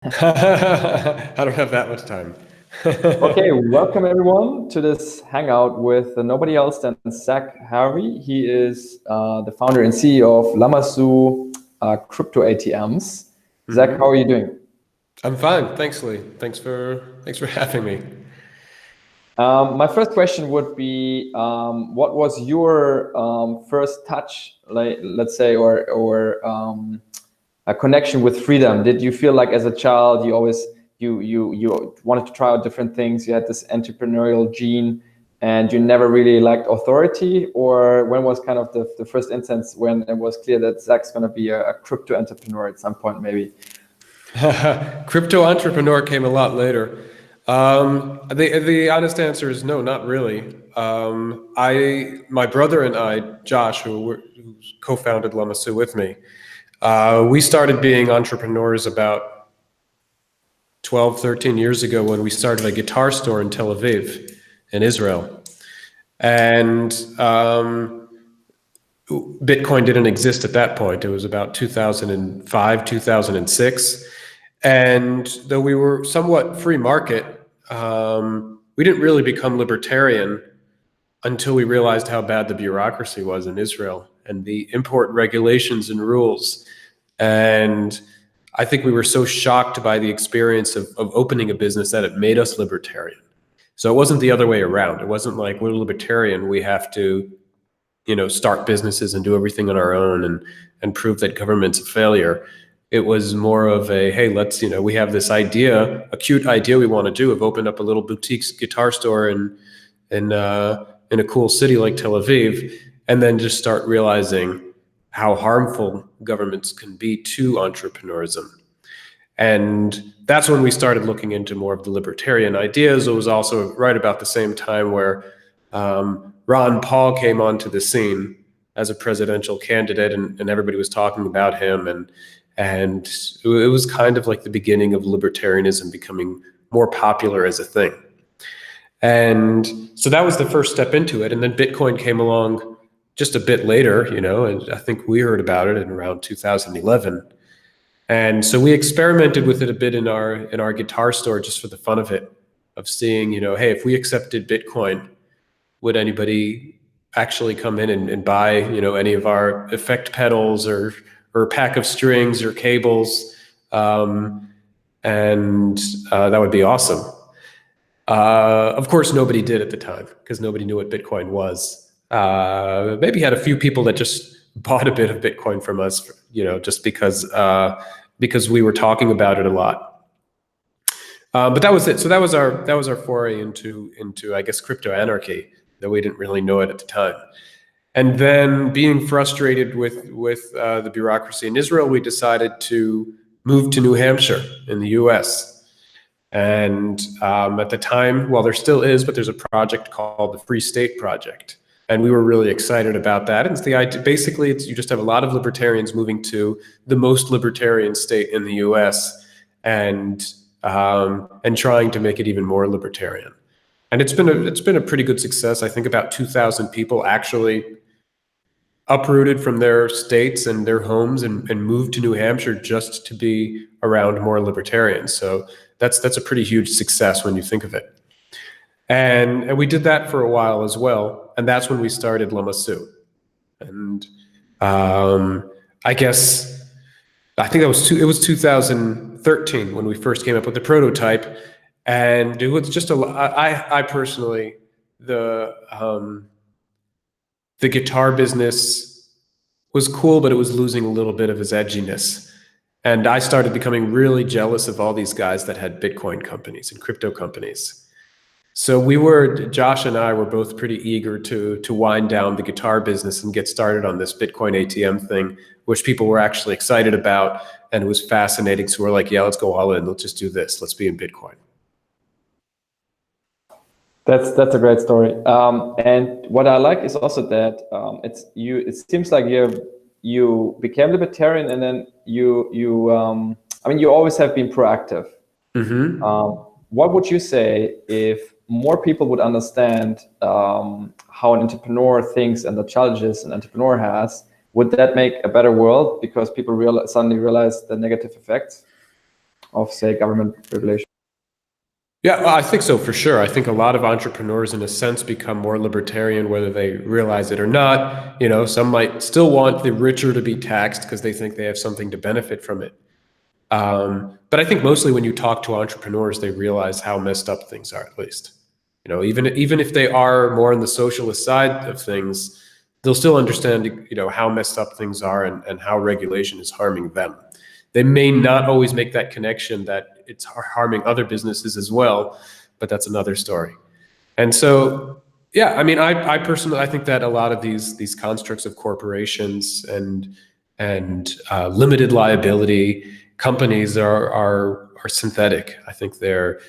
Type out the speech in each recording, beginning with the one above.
I don't have that much time. Okay, welcome everyone to this hangout with nobody else than Zach Harvey. He is the founder and CEO of Lamasu Crypto ATMs. Zach, how are you doing? I'm fine. Thanks, Lee. Thanks for having me. My first question would be, what was your first touch, like let's say, or a connection with freedom? Did you feel like as a child you always you wanted to try out different things? You had this entrepreneurial gene, and you never really liked authority, or when was kind of the first instance when it was clear that Zach's going to be a crypto entrepreneur at some point, maybe? Crypto entrepreneur came a lot later. The honest answer is no, not really. My brother and I, Josh, who co-founded Lamasu with me, we started being entrepreneurs about 12, 13 years ago when we started a guitar store in Tel Aviv, in Israel. And Bitcoin didn't exist at that point. It was about 2005, 2006. And though we were somewhat free market, we didn't really become libertarian until we realized how bad the bureaucracy was in Israel and the import regulations and rules. And I think we were so shocked by the experience of opening a business that it made us libertarian. So it wasn't the other way around. It wasn't like we're libertarian, we have to start businesses and do everything on our own and prove that government's a failure. It was more of a, hey, we have this idea, a cute idea we want to do of open up a little boutique guitar store in a cool city like Tel Aviv, and then just start realizing how harmful governments can be to entrepreneurism. And that's when we started looking into more of the libertarian ideas. It was also right about the same time where Ron Paul came onto the scene as a presidential candidate, and everybody was talking about him, and it was kind of like the beginning of libertarianism becoming more popular as a thing. And so that was the first step into it. And then Bitcoin came along just a bit later, and I think we heard about it in around 2011. And so we experimented with it a bit in our guitar store just for the fun of it, of seeing, hey, if we accepted Bitcoin, would anybody actually come in and buy, any of our effect pedals or a pack of strings or cables? And that would be awesome. Of course, nobody did at the time because nobody knew what Bitcoin was. Maybe had a few people that just bought a bit of Bitcoin from us, just because we were talking about it a lot. But that was it. So that was our foray into I guess crypto anarchy, though we didn't really know it at the time. And then, being frustrated with the bureaucracy in Israel, we decided to move to New Hampshire in the U.S. And at the time, well, there still is, but there's a project called the Free State Project. And we were really excited about that. And it's the idea, basically, you just have a lot of libertarians moving to the most libertarian state in the U.S. and trying to make it even more libertarian. And it's been a pretty good success. I think about 2,000 people actually uprooted from their states and their homes and moved to New Hampshire just to be around more libertarians. So that's a pretty huge success when you think of it. And we did that for a while as well. And that's when we started Lamasu. And I think it was 2013 when we first came up with the prototype. And it was just I personally, the guitar business was cool, but it was losing a little bit of its edginess. And I started becoming really jealous of all these guys that had Bitcoin companies and crypto companies. So Josh and I were both pretty eager to wind down the guitar business and get started on this Bitcoin ATM thing, which people were actually excited about, and it was fascinating. So we're like, yeah, let's go all in. Let's just do this. Let's be in Bitcoin. That's a great story. And what I like is also that it seems like you became libertarian, and then you always have been proactive. Mm-hmm. What would you say if more people would understand how an entrepreneur thinks and the challenges an entrepreneur has? Would that make a better world because people suddenly realize the negative effects? of say government regulation? Yeah, well, I think so for sure. I think a lot of entrepreneurs, in a sense, become more libertarian, whether they realize it or not. Some might still want the richer to be taxed because they think they have something to benefit from it. But I think mostly when you talk to entrepreneurs, they realize how messed up things are, at least. Even if they are more on the socialist side of things, they'll still understand, how messed up things are and how regulation is harming them. They may not always make that connection that it's harming other businesses as well, but that's another story. And so, yeah, I mean, I personally, I think that a lot of these constructs of corporations and limited liability companies are synthetic. I think they're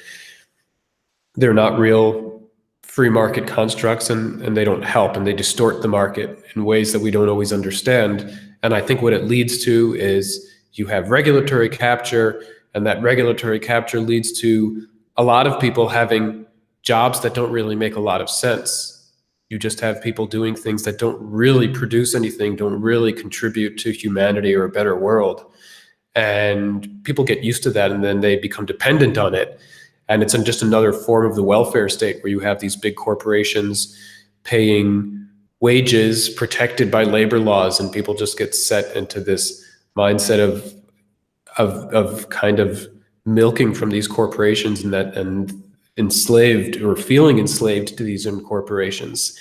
not real free market constructs, and they don't help, and they distort the market in ways that we don't always understand. And I think what it leads to is you have regulatory capture, and that regulatory capture leads to a lot of people having jobs that don't really make a lot of sense. You just have people doing things that don't really produce anything, don't really contribute to humanity or a better world. And people get used to that, and then they become dependent on it. And it's just another form of the welfare state, where you have these big corporations paying wages protected by labor laws, and people just get set into this mindset of kind of milking from these corporations, and enslaved or feeling enslaved to these corporations.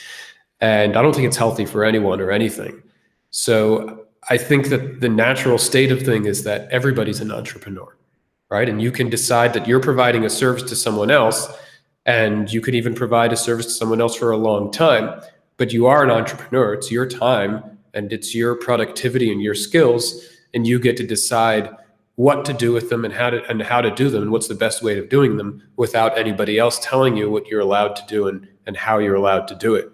And I don't think it's healthy for anyone or anything. So I think that the natural state of thing is that everybody's an entrepreneur, right? And you can decide that you're providing a service to someone else, and you could even provide a service to someone else for a long time, but you are an entrepreneur. It's your time and it's your productivity and your skills, and you get to decide what to do with them and how to do them and what's the best way of doing them without anybody else telling you what you're allowed to do and how you're allowed to do it.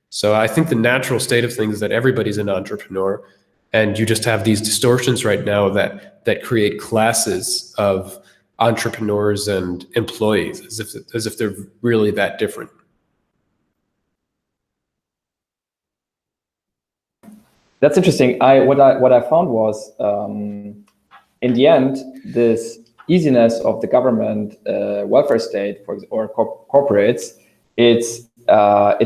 So I think the natural state of things is that everybody's an entrepreneur, and you just have these distortions right now that create classes of entrepreneurs and employees, as if they're really that different. That's interesting. What I found was, in the end, this easiness of the government welfare state or corporates, it's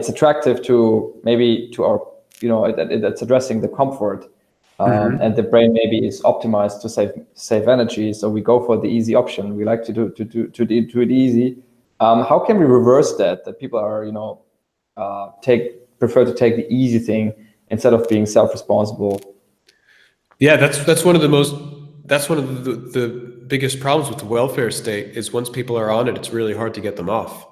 attractive to maybe to our, it's addressing the comfort, and the brain maybe is optimized to save energy. So we go for the easy option. We like to do it easy. How can we reverse that? That people are prefer to take the easy thing instead of being self-responsible. Yeah, that's one of the biggest problems with the welfare state is once people are on it, it's really hard to get them off.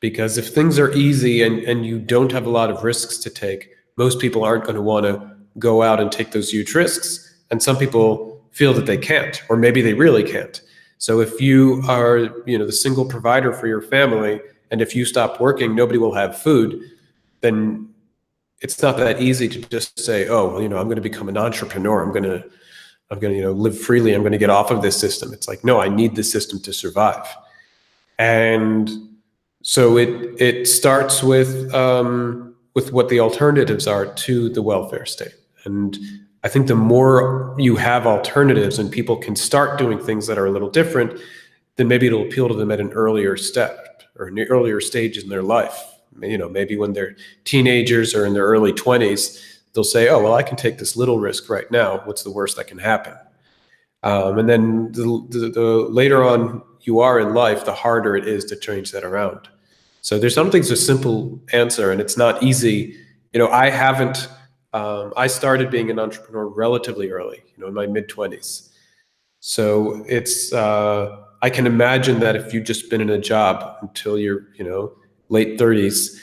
Because if things are easy and you don't have a lot of risks to take, most people aren't going to want to go out and take those huge risks. And some people feel that they can't, or maybe they really can't. So if you are, the single provider for your family, and if you stop working, nobody will have food, then it's not that easy to just say, oh, well, I'm going to become an entrepreneur. I'm going to live freely. I'm going to get off of this system. It's like, no, I need this system to survive. And so it starts with what the alternatives are to the welfare state. And I think the more you have alternatives and people can start doing things that are a little different, then maybe it'll appeal to them at an earlier step or an earlier stage in their life. Maybe when they're teenagers or in their early 20s, they'll say, oh, well, I can take this little risk right now. What's the worst that can happen? And then the later on you are in life, the harder it is to change that around. So there's something's a simple answer, and it's not easy. I started being an entrepreneur relatively early, in my mid-20s. So it's, I can imagine that if you've just been in a job until you're, late 30s,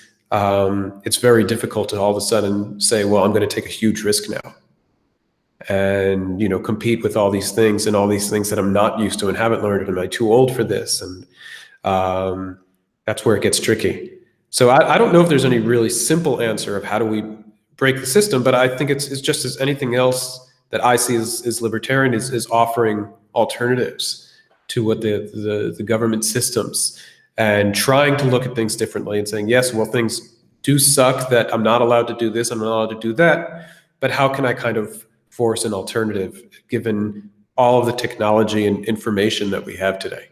it's very difficult to all of a sudden say, well, I'm going to take a huge risk now and, compete with all these things that I'm not used to and haven't learned. Am I too old for this? And that's where it gets tricky. So I don't know if there's any really simple answer of how do we break the system, but I think it's just as anything else that I see as libertarian is offering alternatives to what the government systems, and trying to look at things differently and saying, yes, well, things do suck that I'm not allowed to do this, I'm not allowed to do that, but how can I kind of force an alternative given all of the technology and information that we have today.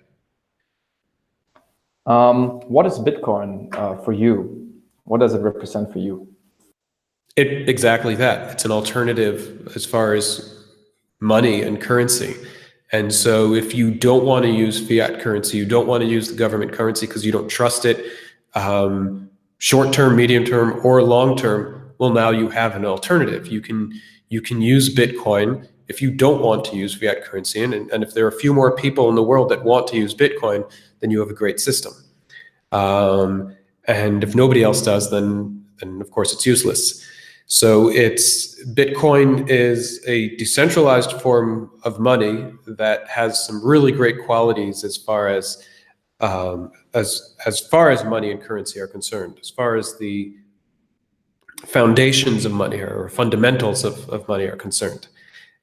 What is Bitcoin for you? What does it represent for you? Exactly that. It's an alternative as far as money and currency. And so if you don't want to use fiat currency, you don't want to use the government currency because you don't trust it, short term, medium term, or long term, well, now you have an alternative. You can use Bitcoin if you don't want to use fiat currency. And if there are a few more people in the world that want to use Bitcoin, then you have a great system. And if nobody else does, then of course it's useless. So Bitcoin is a decentralized form of money that has some really great qualities as far as money and currency are concerned. As far as the foundations of money or fundamentals of money are concerned,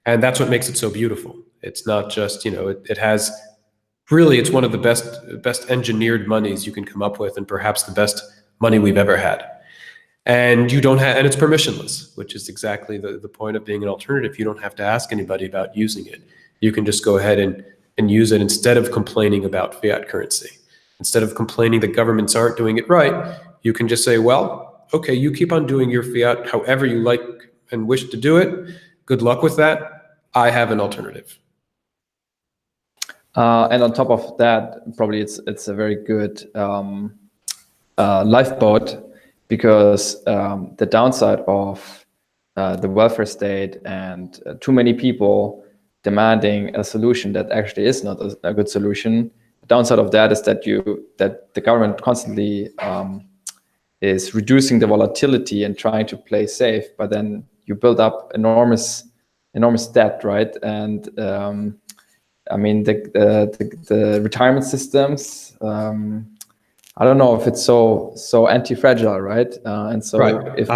and that's what makes it so beautiful. It's not just it has really, it's one of the best engineered monies you can come up with, and perhaps the best money we've ever had. And and it's permissionless, which is exactly the point of being an alternative. You don't have to ask anybody about using it. You can just go ahead and use it instead of complaining about fiat currency. Instead of complaining that governments aren't doing it right, you can just say, well, okay, you keep on doing your fiat however you like and wish to do it. Good luck with that. I have an alternative. And on top of that, probably it's a very good lifeboat, because the downside of the welfare state and too many people demanding a solution that actually is not a good solution. The downside of that is that the government constantly is reducing the volatility and trying to play safe, but then you build up enormous debt, right? And I mean, the retirement systems, I don't know if it's so anti-fragile, right? And so right. if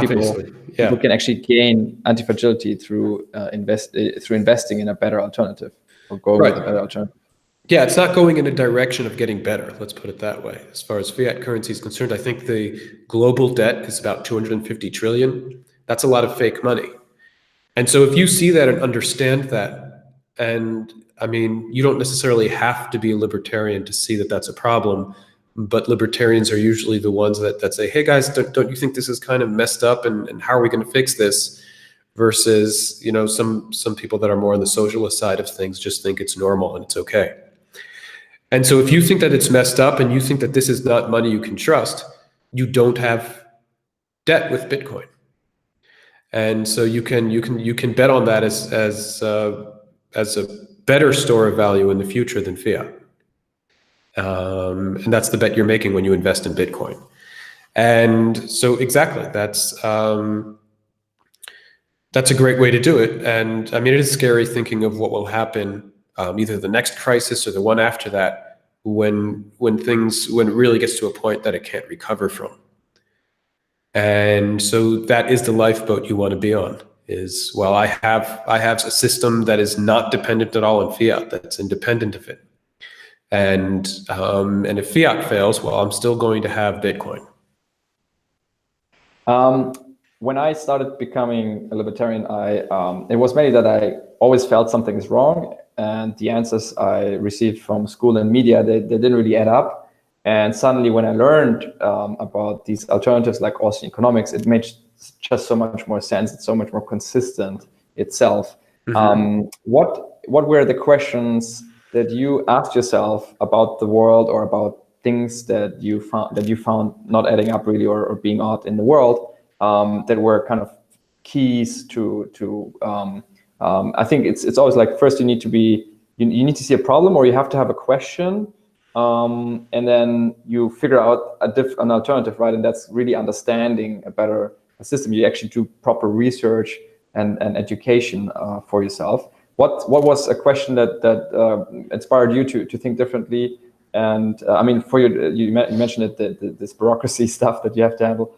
people can actually gain anti-fragility through investing in a better alternative, or go with a better alternative. Yeah, it's not going in a direction of getting better. Let's put it that way. As far as fiat currency is concerned, I think the global debt is about 250 trillion. That's a lot of fake money. And so if you see that and understand that, and I mean, you don't necessarily have to be a libertarian to see that that's a problem, but libertarians are usually the ones that say, hey guys, don't you think this is kind of messed up, and how are we going to fix this? Versus, some people that are more on the socialist side of things just think it's normal and it's okay. And so if you think that it's messed up and you think that this is not money you can trust, you don't have debt with Bitcoin. And so you can bet on that as a better store of value in the future than fiat. And that's the bet you're making when you invest in Bitcoin. And so exactly, that's a great way to do it. And I mean, it is scary thinking of what will happen, either the next crisis or the one after that, when it really gets to a point that it can't recover from. And so that is the lifeboat you want to be on. Is, well, I have a system that is not dependent at all on fiat, that's independent of it. And if fiat fails, well, I'm still going to have Bitcoin. When I started becoming a libertarian, it was mainly that I always felt something is wrong, and the answers I received from school and media, they didn't really add up. And suddenly, when I learned about these alternatives like Austrian economics, it made just so much more sense. It's so much more consistent itself. Mm-hmm. What were the questions that you asked yourself about the world, or about things that you found not adding up really, or being odd in the world, that were kind of keys to I think it's always like, first you need to see a problem, or you have to have a question, and then you figure out an alternative, right? And that's really understanding a better system. You actually do proper research and education for yourself. What was a question that inspired you to think differently? And I mean, for you mentioned it, this bureaucracy stuff that you had to handle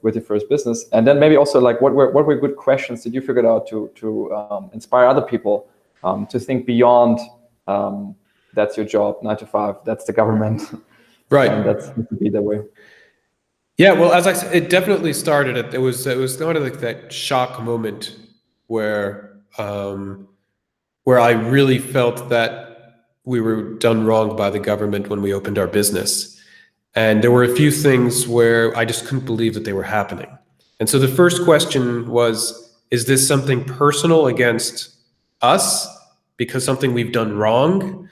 with your first business, and then maybe also like what were good questions that you figured out to inspire other people to think beyond. That's your job, 9 to 5. That's the government, right? And that's to be that way. Yeah, well, as I said, it definitely started. It was kind of like that shock moment where where I really felt that we were done wrong by the government when we opened our business. And there were a few things where I just couldn't believe that they were happening. And so the first question was, is this something personal against us because something we've done wrong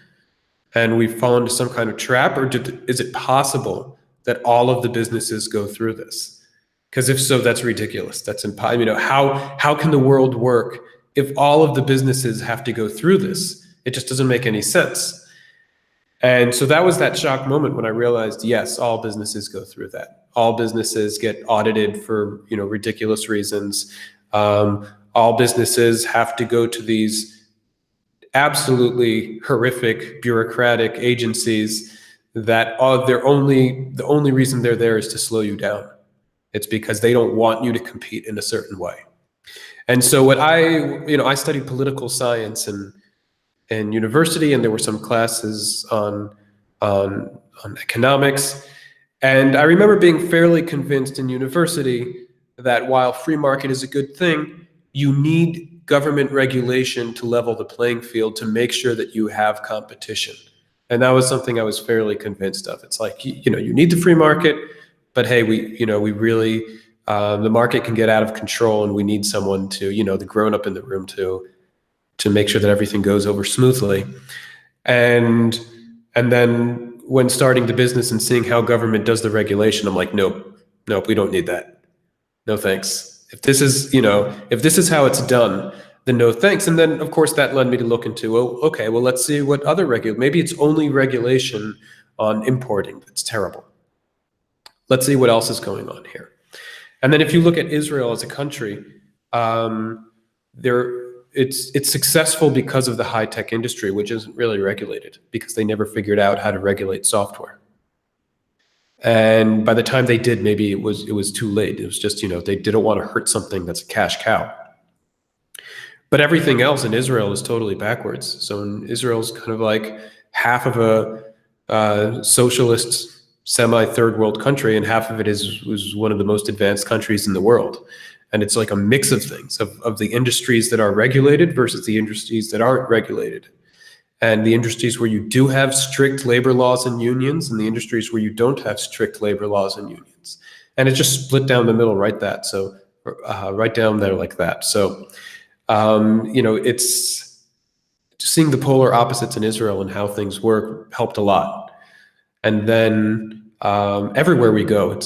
and we've fallen into some kind of trap, or is it possible that all of the businesses go through this? Because if so, that's ridiculous. That's impossible. How can the world work if all of the businesses have to go through this? It just doesn't make any sense. And so that was that shock moment when I realized, yes, all businesses go through that. All businesses get audited for, ridiculous reasons. All businesses have to go to these absolutely horrific bureaucratic agencies that are the only reason they're there is to slow you down. It's because they don't want you to compete in a certain way. And so I studied political science in university, and there were some classes on economics. And I remember being fairly convinced in university that while free market is a good thing, you need government regulation to level the playing field to make sure that you have competition. And that was something I was fairly convinced of. It's like, you need the free market, but hey, we really, the market can get out of control, and we need someone to, the grown up in the room to make sure that everything goes over smoothly. And and then when starting the business and seeing how government does the regulation, I'm like, nope, we don't need that. No thanks. If this is how it's done, then no thanks. And then of course that led me to look into, oh, okay, well, let's see what other maybe it's only regulation on importing that's terrible. Let's see what else is going on here. And then if you look at Israel as a country, there it's successful because of the high tech industry, which isn't really regulated because they never figured out how to regulate software. And by the time they did, maybe it was too late. It was just, they didn't want to hurt something that's a cash cow. But everything else in Israel is totally backwards. So in Israel's kind of like half of a socialist semi-third world country, and half of it was one of the most advanced countries in the world. And it's like a mix of things, of the industries that are regulated versus the industries that aren't regulated. And the industries where you do have strict labor laws and unions, and the industries where you don't have strict labor laws and unions. And it's just split down the middle right down there like that. So, it's seeing the polar opposites in Israel and how things work helped a lot. And then everywhere we go,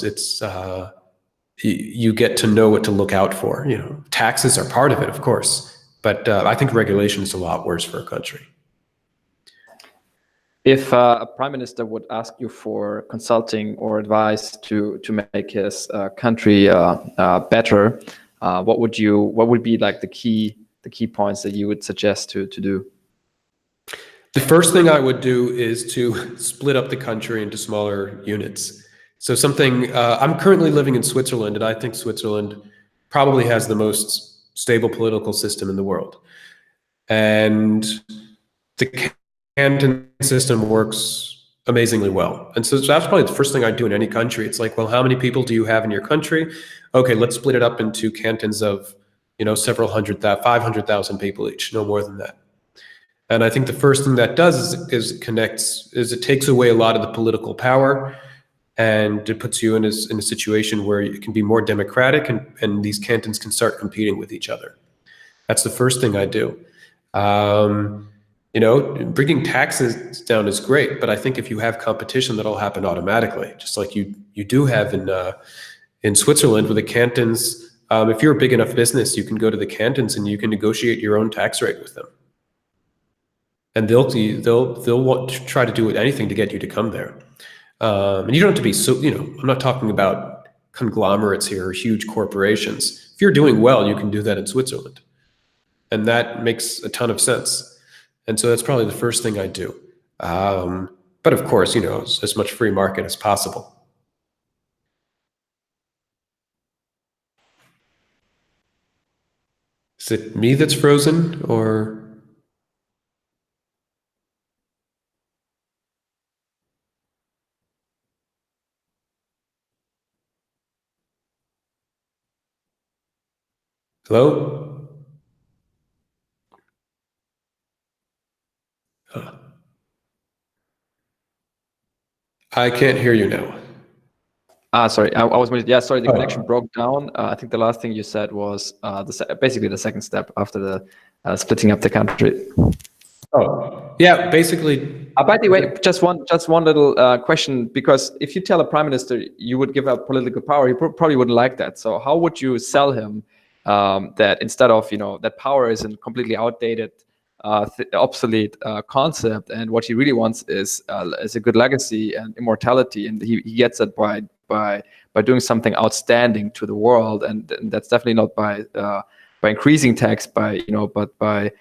you get to know what to look out for. Taxes are part of it, of course, but I think regulation is a lot worse for a country. If a prime minister would ask you for consulting or advice to make his country better, what would be like the key points that you would suggest to do? The first thing I would do is to split up the country into smaller units. So I'm currently living in Switzerland, and I think Switzerland probably has the most stable political system in the world. And the canton system works amazingly well. And so that's probably the first thing I'd do in any country. It's like, well, how many people do you have in your country? Okay, let's split it up into cantons of, several 500,000 people each, no more than that. And I think the first thing that does is it takes away a lot of the political power, and it puts you in a situation where it can be more democratic, and these cantons can start competing with each other. That's the first thing I do. Bringing taxes down is great, but I think if you have competition, that'll happen automatically, just like you do have in Switzerland with the cantons. If you're a big enough business, you can go to the cantons and you can negotiate your own tax rate with them, and they'll want to try to do anything to get you to come there. And you don't have to be I'm not talking about conglomerates here or huge corporations. If you're doing well, you can do that in Switzerland, and that makes a ton of sense. And so that's probably the first thing I do. But of course, as much free market as possible. Is it me that's frozen, or? Hello? I can't hear you now. Sorry, I was yeah. Sorry, the connection Oh, broke down. I think the last thing you said was basically the second step after the splitting up the country. oh, yeah. Basically, By the way, just one little question, because if you tell a prime minister you would give up political power, he probably wouldn't like that. So how would you sell him that instead of that power is a completely outdated, obsolete concept, and what he really wants is a good legacy and immortality, and he gets it by doing something outstanding to the world, and that's definitely not by increasing tax, but by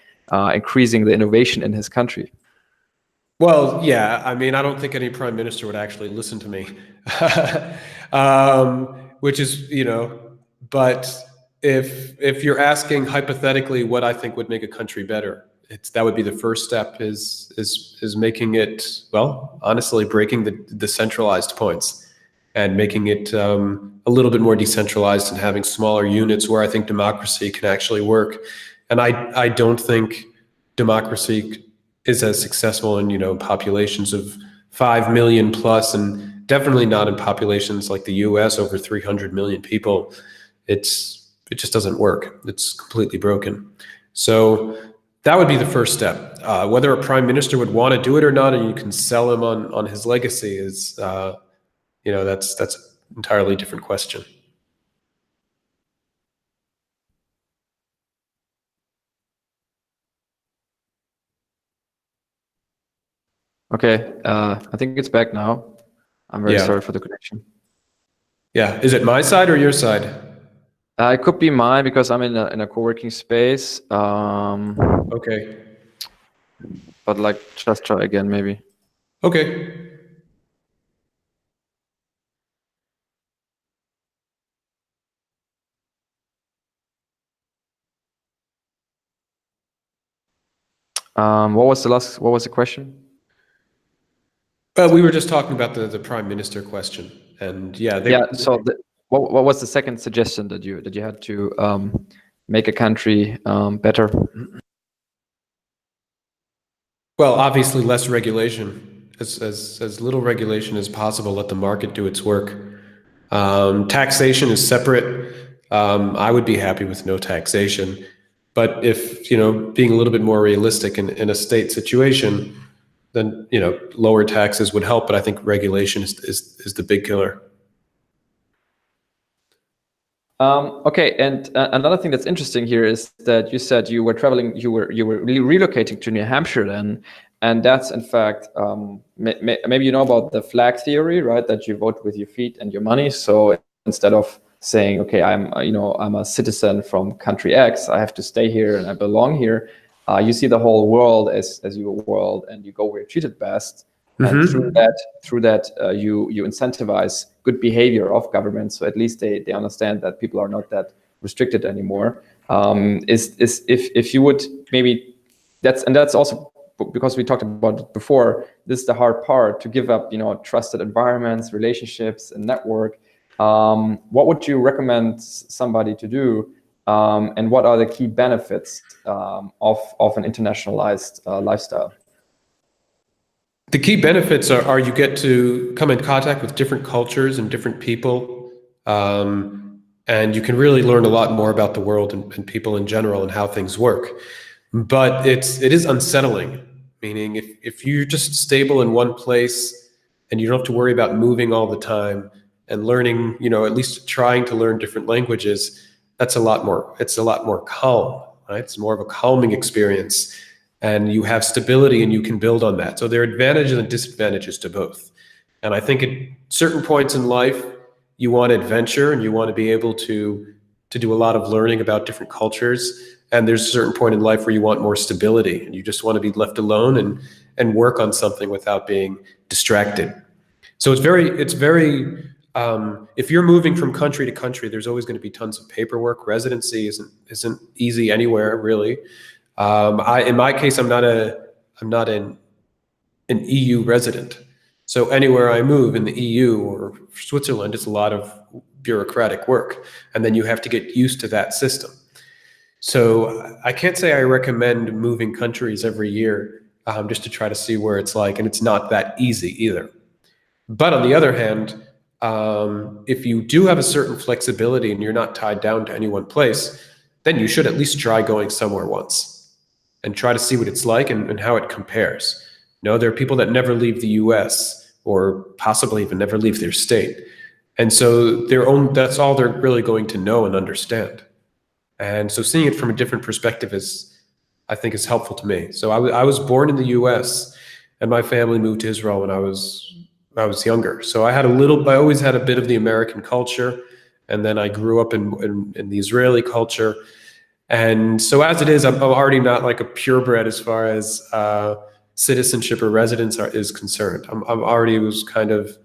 increasing the innovation in his country. well, yeah. I mean, I don't think any prime minister would actually listen to me, which is, but if you're asking hypothetically what I think would make a country better, that would be the first step is making it, well, honestly, breaking the centralized points and making it a little bit more decentralized and having smaller units where I think democracy can actually work. And I don't think democracy is as successful in populations of 5 million plus, and definitely not in populations like the US over 300 million people. It just doesn't work. It's completely broken. So that would be the first step. Whether a prime minister would want to do it or not, and you can sell him on his legacy is that's an entirely different question. Okay, I think it's back now. I'm very Yeah. sorry for the connection. Yeah. Is it my side or your side? It could be mine because I'm in a co-working space. Okay. But like, just try again, maybe. Okay. What was the question? We were just talking about the prime minister question, and yeah, Yeah. So what was the second suggestion that you had to make a country better? well, obviously less regulation, as little regulation as possible. Let the market do its work. Taxation is separate. I would be happy with no taxation, but if being a little bit more realistic in a state situation, then lower taxes would help. But I think regulation is the big killer. Okay, and another thing that's interesting here is that you said you were traveling, you were relocating to New Hampshire then, and that's in fact maybe you know about the flag theory, right? That you vote with your feet and your money. So instead of saying, okay, I'm a citizen from country X, I have to stay here and I belong here. You see the whole world as your world, and you go where you're treated best. And through that, you incentivize good behavior of government, so at least they understand that people are not that restricted anymore. Is if you would maybe that's also because we talked about it before. This is the hard part, to give up trusted environments, relationships, and network. What would you recommend somebody to do? And what are the key benefits of an internationalized lifestyle? The key benefits are you get to come in contact with different cultures and different people, and you can really learn a lot more about the world and people in general and how things work. But it is unsettling, meaning if you're just stable in one place and you don't have to worry about moving all the time and learning, at least trying to learn different languages, it's a lot more calm, right? It's more of a calming experience, and you have stability and you can build on that. So there are advantages and disadvantages to both. And I think at certain points in life, you want adventure and you want to be able to do a lot of learning about different cultures. And there's a certain point in life where you want more stability and you just want to be left alone and work on something without being distracted. So if you're moving from country to country, there's always going to be tons of paperwork. Residency isn't easy anywhere, really. In my case, I'm not an EU resident. So anywhere I move in the EU or Switzerland, it's a lot of bureaucratic work, and then you have to get used to that system. So I can't say I recommend moving countries every year. just to try to see where it's like, and it's not that easy either. But on the other hand, if you do have a certain flexibility and you're not tied down to any one place, then you should at least try going somewhere once and try to see what it's like and how it compares. You know, there are people that never leave the US or possibly even never leave their state. And so that's all they're really going to know and understand. And so seeing it from a different perspective I think is helpful to me. So I was born in the US and my family moved to Israel when I was younger. So I always had a bit of the American culture, and then I grew up in the Israeli culture. And so as it is, I'm already not like a purebred as far as citizenship or residence is concerned. I'm already was kind of,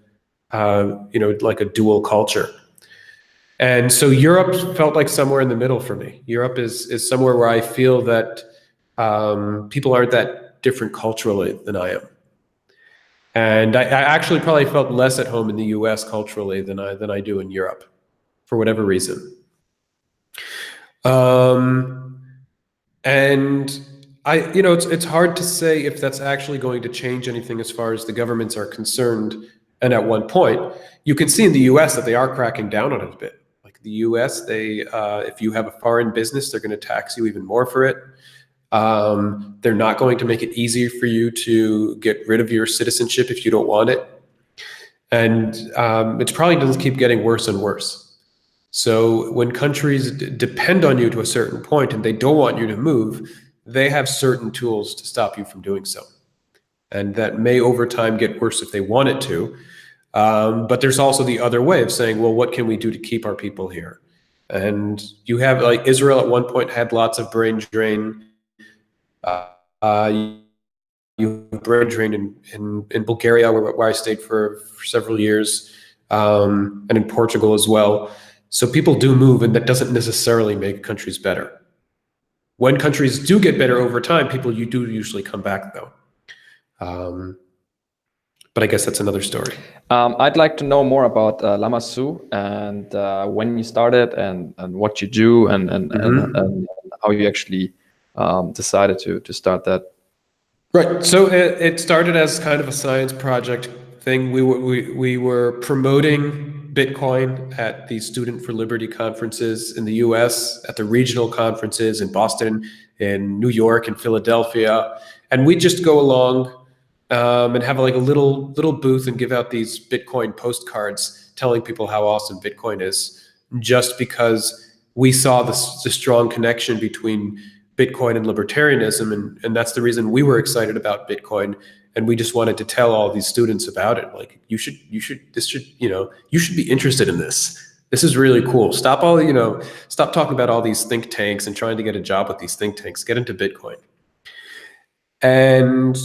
like a dual culture. And so Europe felt like somewhere in the middle for me. Europe is somewhere where I feel that people aren't that different culturally than I am. And I actually probably felt less at home in the US culturally than I do in Europe, for whatever reason. And it's hard to say if that's actually going to change anything as far as the governments are concerned. And at one point, you can see in the US that they are cracking down on it a bit. Like the US, if you have a foreign business, they're going to tax you even more for it. They're not going to make it easier for you to get rid of your citizenship if you don't want it. And it's probably going to keep getting worse and worse. So when countries depend on you to a certain point and they don't want you to move, they have certain tools to stop you from doing so. And that may over time get worse if they want it to. But there's also the other way of saying, well, what can we do to keep our people here? And you have, like, Israel at one point had lots of brain drain. You have brain drain in Bulgaria, where I stayed for several years, and in Portugal as well. So people do move, and that doesn't necessarily make countries better. When countries do get better over time, you do usually come back, though. But I guess that's another story. I'd like to know more about Lamassu and when you started and what you do and how you actually decided to start that. Right. So it started as kind of a science project thing. We were promoting Bitcoin at the Student for Liberty conferences in the US, at the regional conferences in Boston, in New York, and Philadelphia. And we just go along and have like a little booth and give out these Bitcoin postcards telling people how awesome Bitcoin is, just because we saw the strong connection between Bitcoin and libertarianism. And that's the reason we were excited about Bitcoin. And we just wanted to tell all these students about it. Like, you should be interested in this. This is really cool. Stop talking about all these think tanks and trying to get a job with these think tanks. Get into Bitcoin. And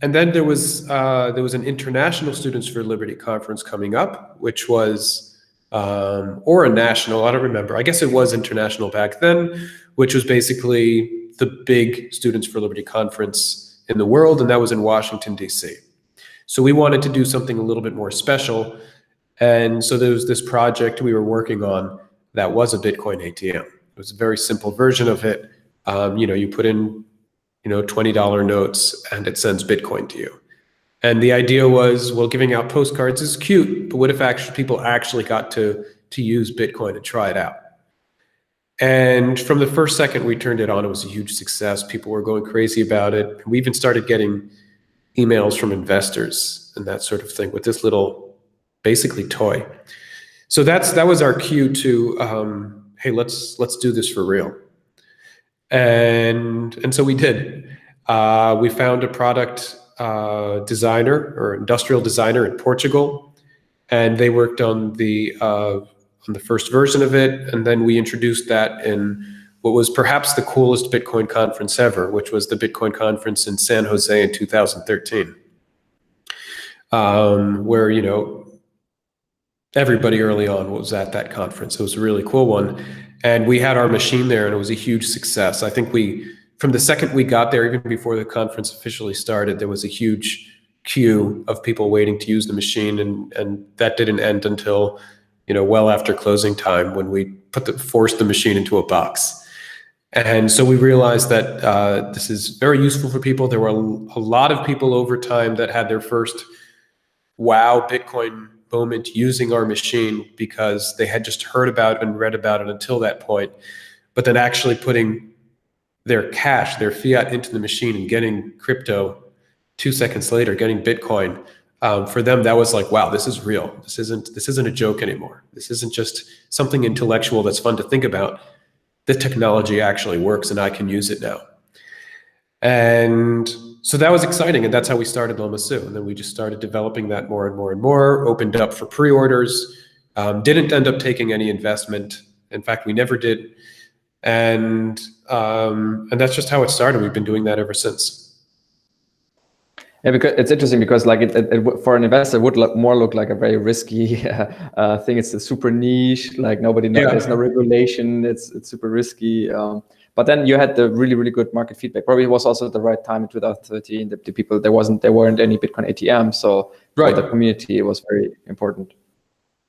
then there was an International Students for Liberty conference coming up, which was, or a national, I don't remember. I guess it was international back then, which was basically the big Students for Liberty conference in the world, and that was in Washington, D.C. So we wanted to do something a little bit more special. And so there was this project we were working on that was a Bitcoin ATM. It was a very simple version of it. You put in $20 notes and it sends Bitcoin to you. And the idea was, well, giving out postcards is cute, but what if people actually got to use Bitcoin and try it out? And from the first second we turned it on, it was a huge success. People were going crazy about it. We even started getting emails from investors and that sort of thing with this little, basically, toy. So that was our cue to, hey, let's do this for real. And so we did. We found a product designer or industrial designer in Portugal, and they worked on the first version of it. And then we introduced that in what was perhaps the coolest Bitcoin conference ever, which was the Bitcoin conference in San Jose in 2013, where, everybody early on was at that conference. It was a really cool one. And we had our machine there, and it was a huge success. I think from the second we got there, even before the conference officially started, there was a huge queue of people waiting to use the machine. And that didn't end until, well after closing time, when we forced the machine into a box. And so we realized that this is very useful for people. There were a lot of people over time that had their first wow Bitcoin moment using our machine because they had just heard about it and read about it until that point. But then actually putting their cash, their fiat into the machine and getting crypto 2 seconds later, getting Bitcoin, for them, that was like, wow, this is real. This isn't a joke anymore. This isn't just something intellectual that's fun to think about. The technology actually works and I can use it now. And so that was exciting. And that's how we started Lomasu. And then we just started developing that more and more and more, opened up for pre-orders, didn't end up taking any investment. In fact, we never did. And that's just how it started. We've been doing that ever since. Yeah, because it's interesting because like for an investor, it would look like a very risky thing. It's a super niche, like nobody knows. Yeah. There's no regulation. It's super risky. But then you had the really good market feedback. Probably it was also the right time in 2013. The people there weren't any Bitcoin ATM, so Right. for the community it was very important.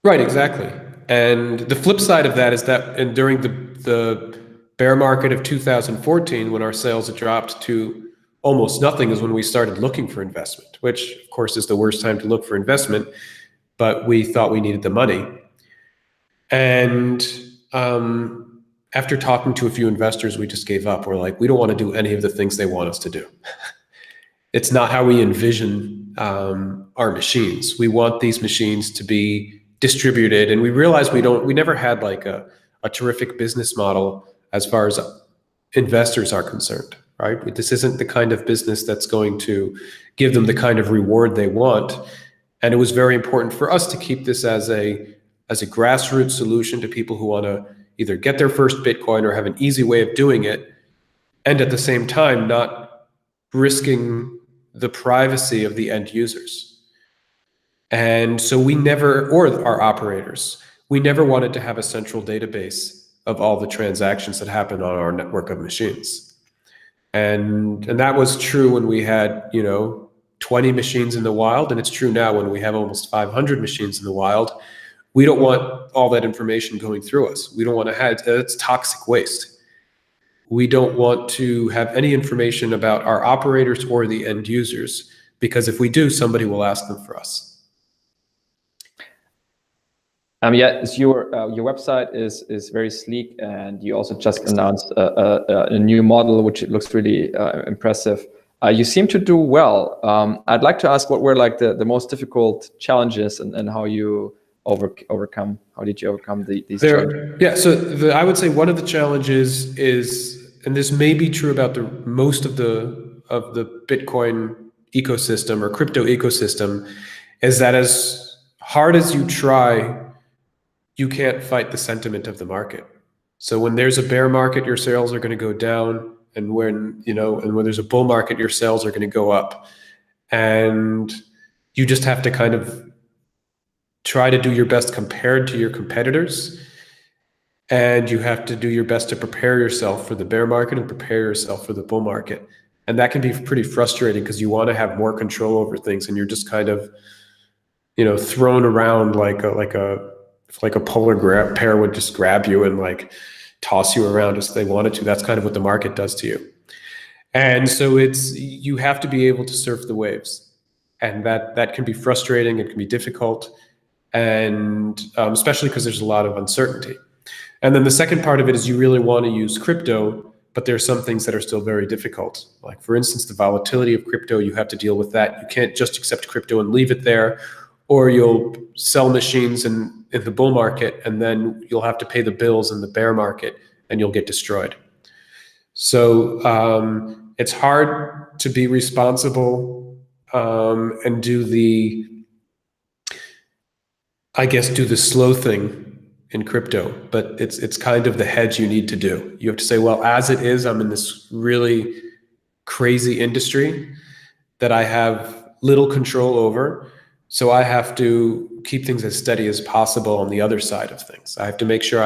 Right, exactly. And the flip side of that is that during the bear market of 2014, when our sales had dropped to almost nothing, is when we started looking for investment, which of course is the worst time to look for investment, but we thought we needed the money. And after talking to a few investors, we just gave up. We're like, we don't want to do any of the things they want us to do. It's not how we envision our machines. We want these machines to be distributed, and we realize we never had like a terrific business model as far as investors are concerned, right? This isn't the kind of business that's going to give them the kind of reward they want. And it was very important for us to keep this as a grassroots solution to people who want to either get their first Bitcoin or have an easy way of doing it, and at the same time not risking the privacy of the end users. And so we never, or our operators, we never wanted to have a central database of all the transactions that happen on our network of machines. And that was true when we had, 20 machines in the wild, and it's true now when we have almost 500 machines in the wild. We don't want all that information going through us. We don't want to have, it's toxic waste. We don't want to have any information about our operators or the end users, because if we do, somebody will ask them for us. Yeah, so your website is very sleek, and you also just announced a new model, which looks really impressive. You seem to do well. I'd like to ask what were like the most difficult challenges and how you overcome. How did you overcome these challenges? Yeah, so I would say one of the challenges is, and this may be true about most of the Bitcoin ecosystem or crypto ecosystem, is that as hard as you try, you can't fight the sentiment of the market. So when there's a bear market, your sales are going to go down, and when there's a bull market, your sales are going to go up. And you just have to kind of try to do your best compared to your competitors. And you have to do your best to prepare yourself for the bear market and prepare yourself for the bull market. And that can be pretty frustrating because you want to have more control over things, and you're just kind of, thrown around like a polar bear would just grab you and like toss you around as they wanted to. That's kind of what the market does to you. And so you have to be able to surf the waves, and that can be frustrating. It can be difficult, and especially because there's a lot of uncertainty. And then the second part of it is you really want to use crypto, but there's some things that are still very difficult. Like, for instance, the volatility of crypto, you have to deal with that. You can't just accept crypto and leave it there, or you'll sell machines in the bull market, and then you'll have to pay the bills in the bear market, and you'll get destroyed. So it's hard to be responsible and do the slow thing in crypto, but it's kind of the hedge you need to do. You have to say, well, as it is, I'm in this really crazy industry that I have little control over. So I have to keep things as steady as possible on the other side of things. I have to make sure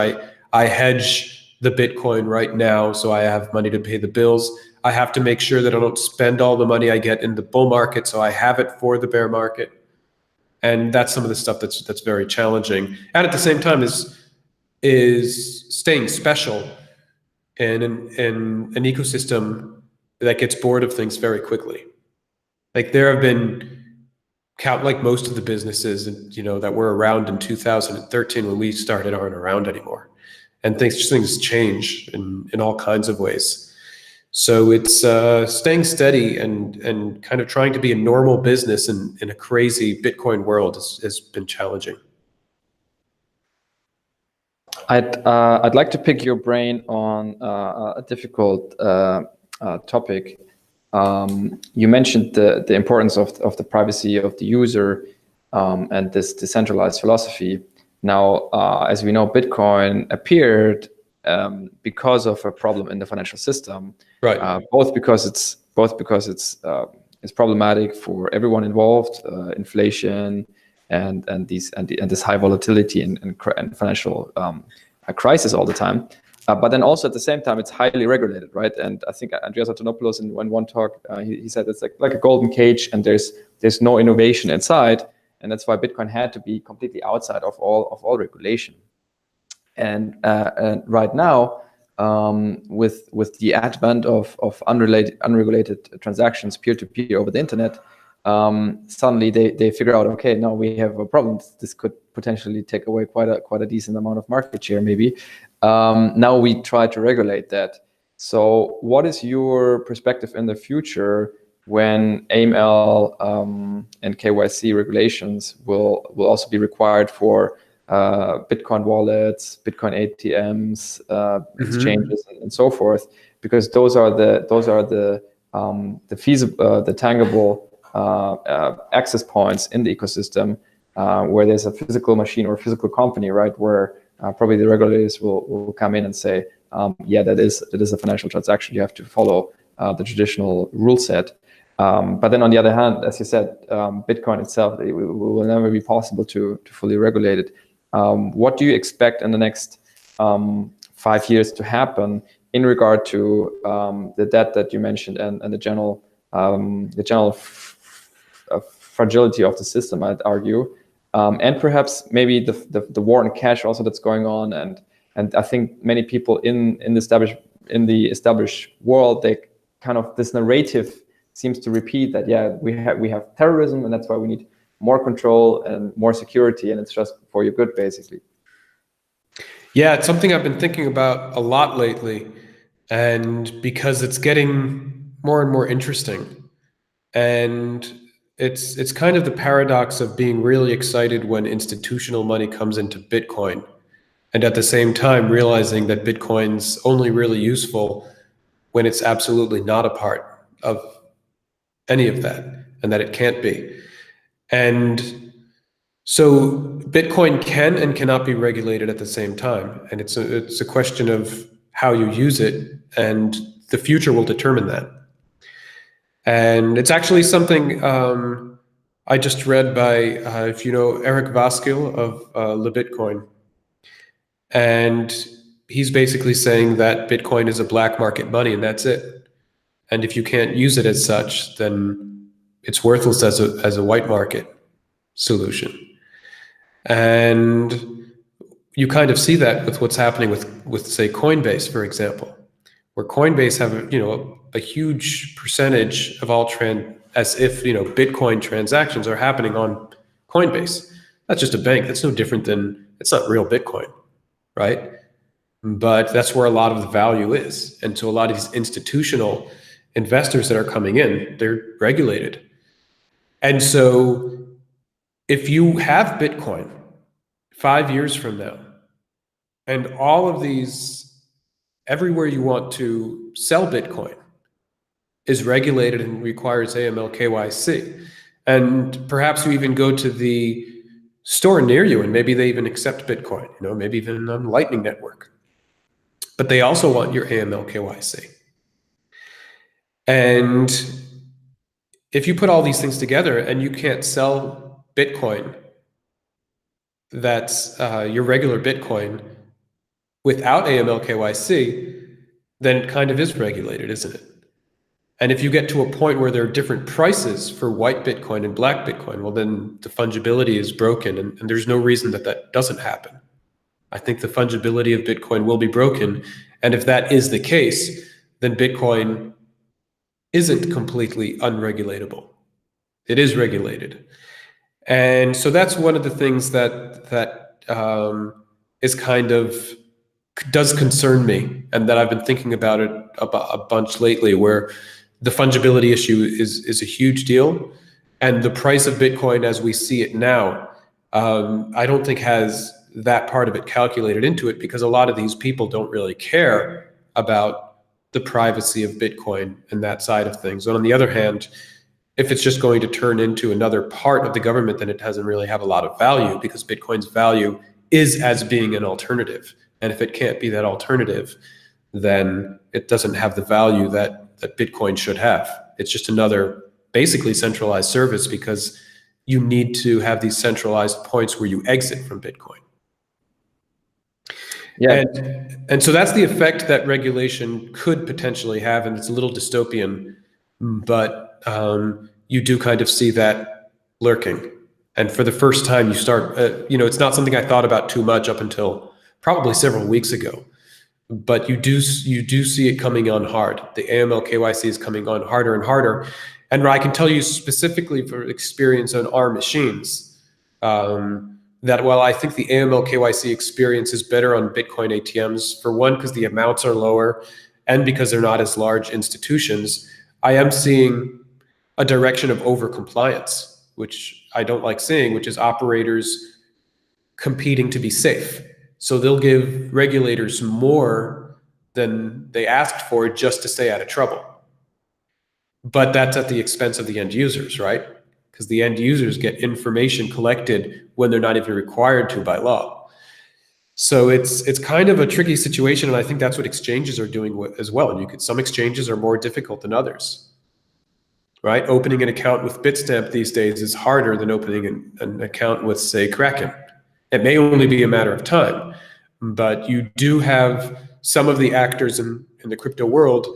I hedge the Bitcoin right now so I have money to pay the bills. I have to make sure that I don't spend all the money I get in the bull market, so I have it for the bear market. And that's some of the stuff that's very challenging. And at the same time is staying special in an ecosystem that gets bored of things very quickly. Like there have been like most of the businesses, that were around in 2013 when we started aren't around anymore. And things change in all kinds of ways. So it's staying steady and kind of trying to be a normal business in a crazy Bitcoin world has been challenging. I'd like to pick your brain on a difficult topic. You mentioned the importance of the privacy of the user and this decentralized philosophy. Now, as we know, Bitcoin appeared because of a problem in the financial system, Right. both because it's problematic for everyone involved, inflation and this high volatility and financial crisis all the time. But then also at the same time, it's highly regulated, right? And I think Andreas Antonopoulos in one talk, he said it's like a golden cage, and there's no innovation inside, and that's why Bitcoin had to be completely outside of all regulation. And right now, with the advent of unregulated transactions peer to peer over the internet, suddenly they figure out, okay, now we have a problem. This could potentially take away quite a decent amount of market share, maybe. Now we try to regulate that. So, what is your perspective in the future when AML and KYC regulations will also be required for Bitcoin wallets, Bitcoin ATMs, exchanges, and so forth? Because those are the feasible, the tangible access points in the ecosystem where there's a physical machine or physical company, right? Where probably the regulators will come in and say, yeah, that is a financial transaction. You have to follow the traditional rule set. But then on the other hand, as you said, Bitcoin itself, it will never be possible to fully regulate it. What do you expect in the next 5 years to happen in regard to the debt that you mentioned and the general fragility of the system, I'd argue, and perhaps maybe the war on cash also that's going on, and I think many people in the established world, they kind of, this narrative seems to repeat that, yeah, we have terrorism, and that's why we need more control and more security, and it's just for your good, basically. Yeah, it's something I've been thinking about a lot lately, and because it's getting more and more interesting. And it's kind of the paradox of being really excited when institutional money comes into Bitcoin, and at the same time realizing that Bitcoin's only really useful when it's absolutely not a part of any of that, and that it can't be. And so Bitcoin can and cannot be regulated at the same time, and it's a question of how you use it, and the future will determine that. And it's actually something I just read by, if you know Eric Vaskill of Le Bitcoin, and he's basically saying that Bitcoin is a black market money, and that's it. And if you can't use it as such, then it's worthless as a white market solution. And you kind of see that with what's happening with say Coinbase, for example, where Coinbase have a huge percentage of all as if Bitcoin transactions are happening on Coinbase. That's just a bank. That's no different than, it's not real Bitcoin, right? But that's where a lot of the value is. And so a lot of these institutional investors that are coming in, they're regulated. And so if you have Bitcoin 5 years from now, and all of these, everywhere you want to sell Bitcoin is regulated and requires AML KYC, and perhaps you even go to the store near you and maybe they even accept Bitcoin, maybe even on Lightning Network, but they also want your AML KYC. And if you put all these things together and you can't sell Bitcoin, that's your regular Bitcoin, without AML KYC, then it kind of is regulated, isn't it? And if you get to a point where there are different prices for white Bitcoin and black Bitcoin, well, then the fungibility is broken, and there's no reason that doesn't happen. I think the fungibility of Bitcoin will be broken, And if that is the case, then Bitcoin isn't completely unregulatable. It is regulated. And so that's one of the things that is kind of does concern me, and that I've been thinking about it a bunch lately, where the fungibility issue is a huge deal, and the price of Bitcoin as we see it now, I don't think has that part of it calculated into it, because a lot of these people don't really care about the privacy of Bitcoin and that side of things. And on the other hand, if it's just going to turn into another part of the government, then it doesn't really have a lot of value, because Bitcoin's value is as being an alternative. And if it can't be that alternative, then it doesn't have the value that Bitcoin should have. It's just another basically centralized service, because you need to have these centralized points where you exit from Bitcoin. Yeah. And so that's the effect that regulation could potentially have, and it's a little dystopian, but you do kind of see that lurking. And for the first time, you start, it's not something I thought about too much up until probably several weeks ago, but you do see it coming on hard. The AML KYC is coming on harder and harder. And I can tell you specifically for experience on our machines, that while I think the AML KYC experience is better on Bitcoin ATMs, for one, because the amounts are lower, and because they're not as large institutions, I am seeing a direction of over-compliance, which I don't like seeing, which is operators competing to be safe. So they'll give regulators more than they asked for just to stay out of trouble. But that's at the expense of the end users, right? Because the end users get information collected when they're not even required to by law. So it's kind of a tricky situation, and I think that's what exchanges are doing as well. And some exchanges are more difficult than others, right? Opening an account with Bitstamp these days is harder than opening an account with, say, Kraken. It may only be a matter of time, but you do have some of the actors in the crypto world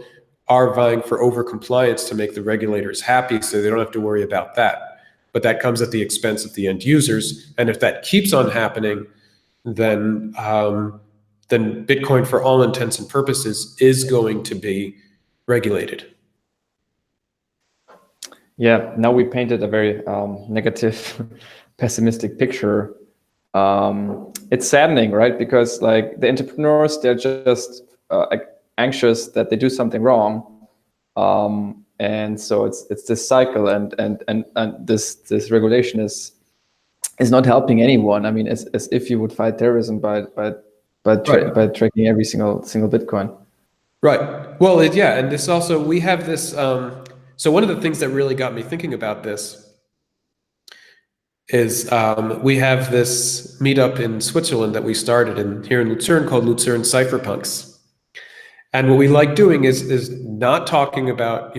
are vying for over-compliance to make the regulators happy, so they don't have to worry about that. But that comes at the expense of the end users. And if that keeps on happening, then Bitcoin, for all intents and purposes, is going to be regulated. Yeah, now we painted a very negative, pessimistic picture. It's saddening, right? Because like the entrepreneurs, they're just anxious that they do something wrong, and so it's this cycle, and this regulation is not helping anyone. I mean, as if you would fight terrorism by tracking every single Bitcoin. Right. Well, and this also, we have this. So one of the things that really got me thinking about this is we have this meetup in Switzerland that we started here in Lucerne called Lucerne Cypherpunks. And what we like doing is not talking about,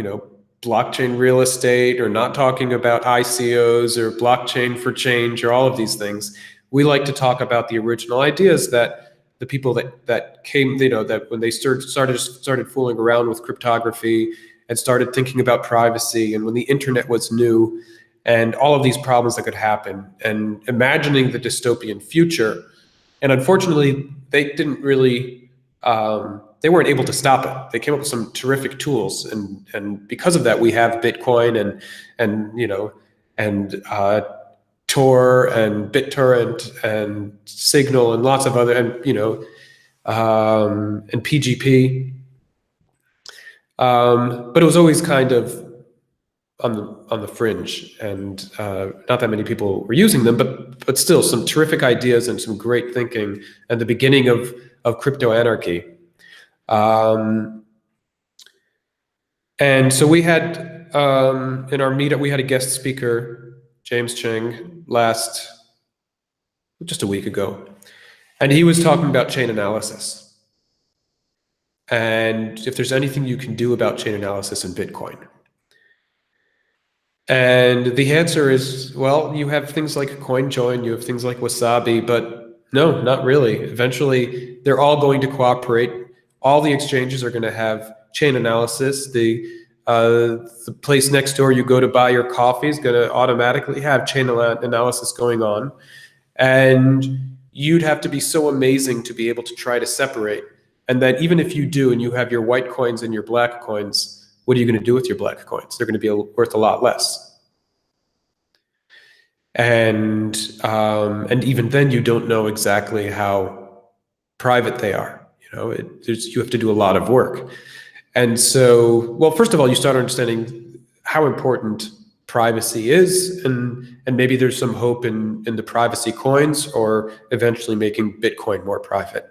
blockchain real estate, or not talking about ICOs or blockchain for change or all of these things. We like to talk about the original ideas that the people that came, that when they started fooling around with cryptography and started thinking about privacy, and when the internet was new, and all of these problems that could happen, and imagining the dystopian future. And unfortunately, they didn't really, they weren't able to stop it. They came up with some terrific tools, and because of that, we have Bitcoin and Tor and BitTorrent and Signal and lots of other, and PGP. But it was always kind of on the fringe, and not that many people were using them, but still some terrific ideas and some great thinking, and the beginning of crypto anarchy. And so we had in our meetup, we had a guest speaker, James Cheng, just a week ago, and he was talking about chain analysis, and if there's anything you can do about chain analysis in Bitcoin. And the answer is, well, you have things like CoinJoin, you have things like Wasabi, but no, not really. Eventually, they're all going to cooperate. All the exchanges are going to have chain analysis. The place next door you go to buy your coffee is going to automatically have chain analysis going on. And you'd have to be so amazing to be able to try to separate And then even if you do, and you have your white coins and your black coins, what are you going to do with your black coins? They're going to be worth a lot less. And even then, you don't know exactly how private they are. You have to do a lot of work. And so, well, first of all, you start understanding how important privacy is, and maybe there's some hope in the privacy coins, or eventually making Bitcoin more private.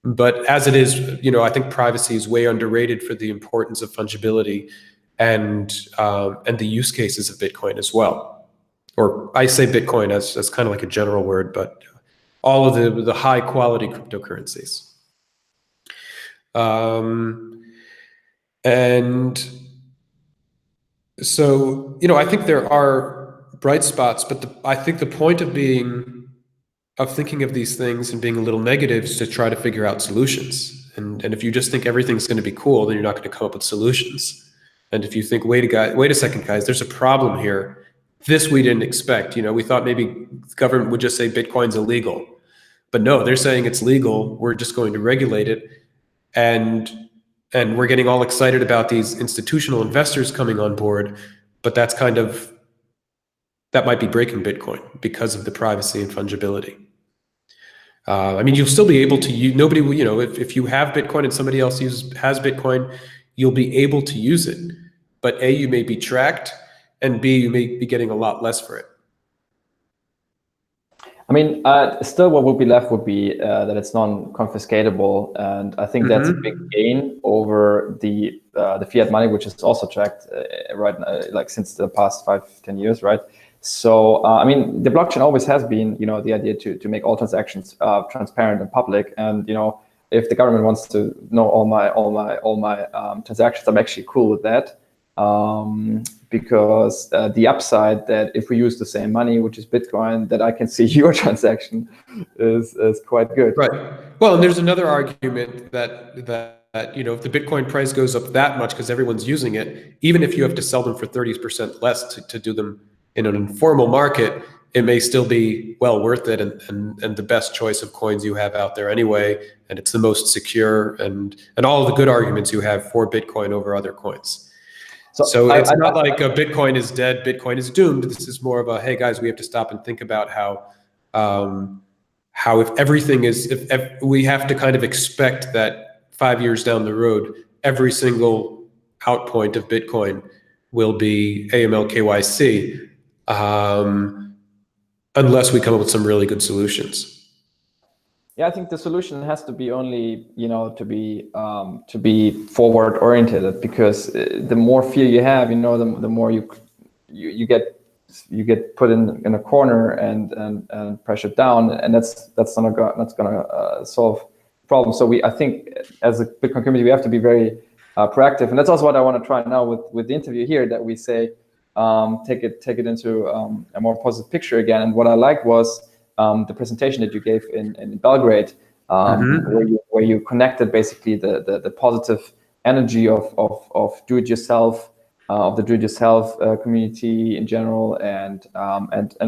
But as it is, I think privacy is way underrated for the importance of fungibility and the use cases of Bitcoin as well. Or I say Bitcoin as kind of like a general word, but all of the high quality cryptocurrencies. And so, I think there are bright spots, but I think the point of thinking of these things and being a little negative is to try to figure out solutions. And if you just think everything's going to be cool, then you're not going to come up with solutions. And if you think, wait a second, guys, there's a problem here. This we didn't expect. We thought maybe the government would just say Bitcoin's illegal. But no, they're saying it's legal. We're just going to regulate it. And we're getting all excited about these institutional investors coming on board. But that might be breaking Bitcoin because of the privacy and fungibility. You'll still be able to use, nobody will, if you have Bitcoin and somebody else has Bitcoin, you'll be able to use it. But A, you may be tracked, and B, you may be getting a lot less for it. Still what would be left would be that it's non-confiscatable, and I think that's a big gain over the fiat money, which is also tracked right now, like since the past 5-10 years, right? So the blockchain always has been, the idea to make all transactions transparent and public, and if the government wants to know all my transactions, I'm actually cool with that. Because the upside that if we use the same money, which is Bitcoin, that I can see your transaction is quite good. Right. Well, and there's another argument that if the Bitcoin price goes up that much because everyone's using it, even if you have to sell them for 30% less to do them in an informal market, it may still be well worth it, and the best choice of coins you have out there anyway, and it's the most secure, and all of the good arguments you have for Bitcoin over other coins. So it's not like a Bitcoin is dead, Bitcoin is doomed. This is more of a, hey guys, we have to stop and think about how if we have to kind of expect that 5 years down the road, every single out point of Bitcoin will be AML KYC, unless we come up with some really good solutions. Yeah, I think the solution has to be only, to be forward oriented, because the more fear you have, the more you get put in a corner and pressured down, and that's not gonna solve the problem. So I think as a Bitcoin community, we have to be very proactive, and that's also what I want to try now with the interview here, that we say take it into a more positive picture again. And what I liked was the presentation that you gave in Belgrade, where you connected basically the positive energy of do-it-yourself, of the do-it-yourself community in general, and